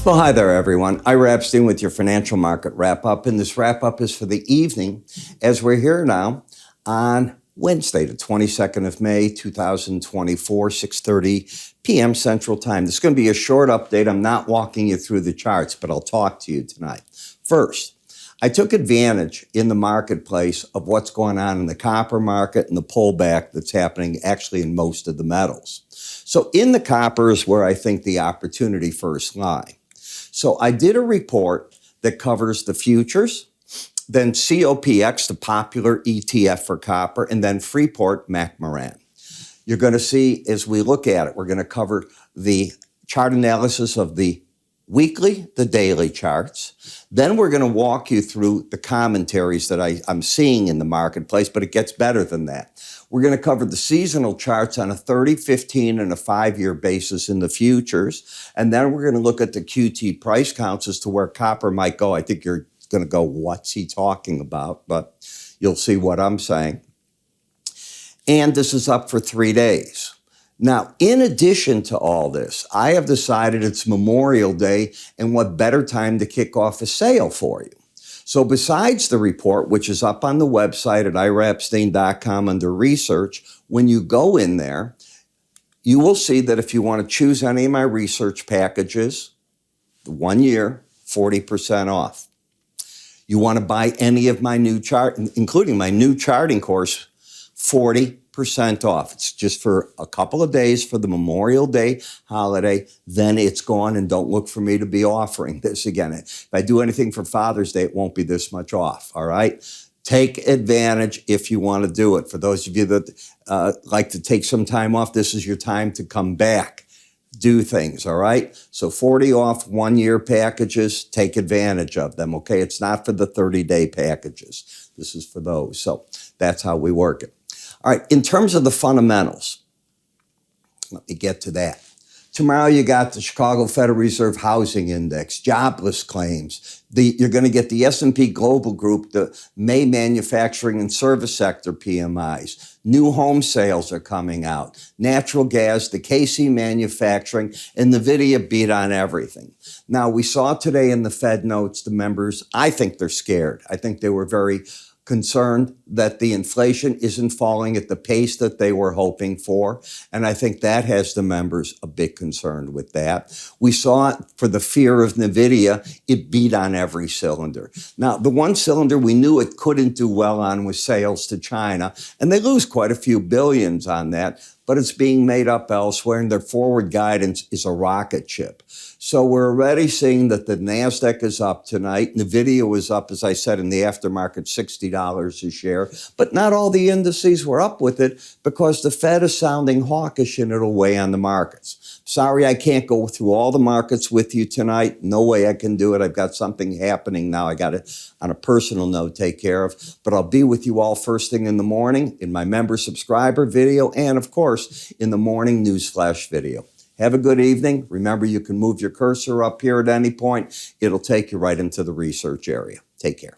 Well, hi there, everyone. Ira Epstein with your financial market wrap-up, and this wrap-up is for the evening as we're here now on Wednesday, the 22nd of May, 2024, 6:30 p.m. Central Time. This is going to be a short update. I'm not walking you through the charts, but I'll talk to you tonight. First, I took advantage in the marketplace of what's going on in the copper market and the pullback that's happening actually in most of the metals. So in the copper is where I think the opportunity first lie. So I did a report that covers the futures, then COPX, the popular ETF for copper, and then Freeport McMoran. You're going to see as we look at it, we're going to cover the chart analysis of the weekly, the daily charts. Then we're going to walk you through the commentaries that I'm seeing in the marketplace, but it gets better than that. We're going to cover the seasonal charts on a 30, 15, and a 5-year basis in the futures. And then we're going to look at the QT price counts as to where copper might go. I think you're going to go, what's he talking about? But you'll see what I'm saying. And this is up for 3 days. Now, in addition to all this, I have decided it's Memorial Day, and what better time to kick off a sale for you. So besides the report, which is up on the website at iraepstein.com under research, when you go in there, you will see that if you want to choose any of my research packages, the 1 year, 40% off. You want to buy any of my new chart, including my new charting course, 40% off. It's just for a couple of days for the Memorial Day holiday. Then it's gone, and don't look for me to be offering this again. If I do anything for Father's Day, it won't be this much off, all right? Take advantage if you want to do it. For those of you that like to take some time off, this is your time to come back. Do things, all right? So 40 off 1 year packages, take advantage of them, okay? It's not for the 30-day packages. This is for those. So that's how we work it. All right, in terms of the fundamentals, let me get to that. Tomorrow you got the Chicago Federal Reserve Housing Index, jobless claims. You're going to get the S&P Global Group, the May manufacturing and service sector PMIs. New home sales are coming out. Natural gas, the KC manufacturing, and NVIDIA beat on everything. Now, we saw today in the Fed notes, the members, I think they're scared. I think they were very concerned that the inflation isn't falling at the pace that they were hoping for. And I think that has the members a bit concerned with that. We saw it for the fear of NVIDIA, it beat on every cylinder. Now, the one cylinder we knew it couldn't do well on was sales to China, and they lose quite a few billions on that, but it's being made up elsewhere, and their forward guidance is a rocket ship. So we're already seeing that the NASDAQ is up tonight. NVIDIA was up, as I said, in the aftermarket, $60 a share. But not all the indices were up with it because the Fed is sounding hawkish and it'll weigh on the markets. Sorry, I can't go through all the markets with you tonight. No way I can do it. I've got something happening now. I got to, on a personal note, take care of. But I'll be with you all first thing in the morning in my member subscriber video and, of course, in the morning news flash video. Have a good evening. Remember, you can move your cursor up here at any point. It'll take you right into the research area. Take care.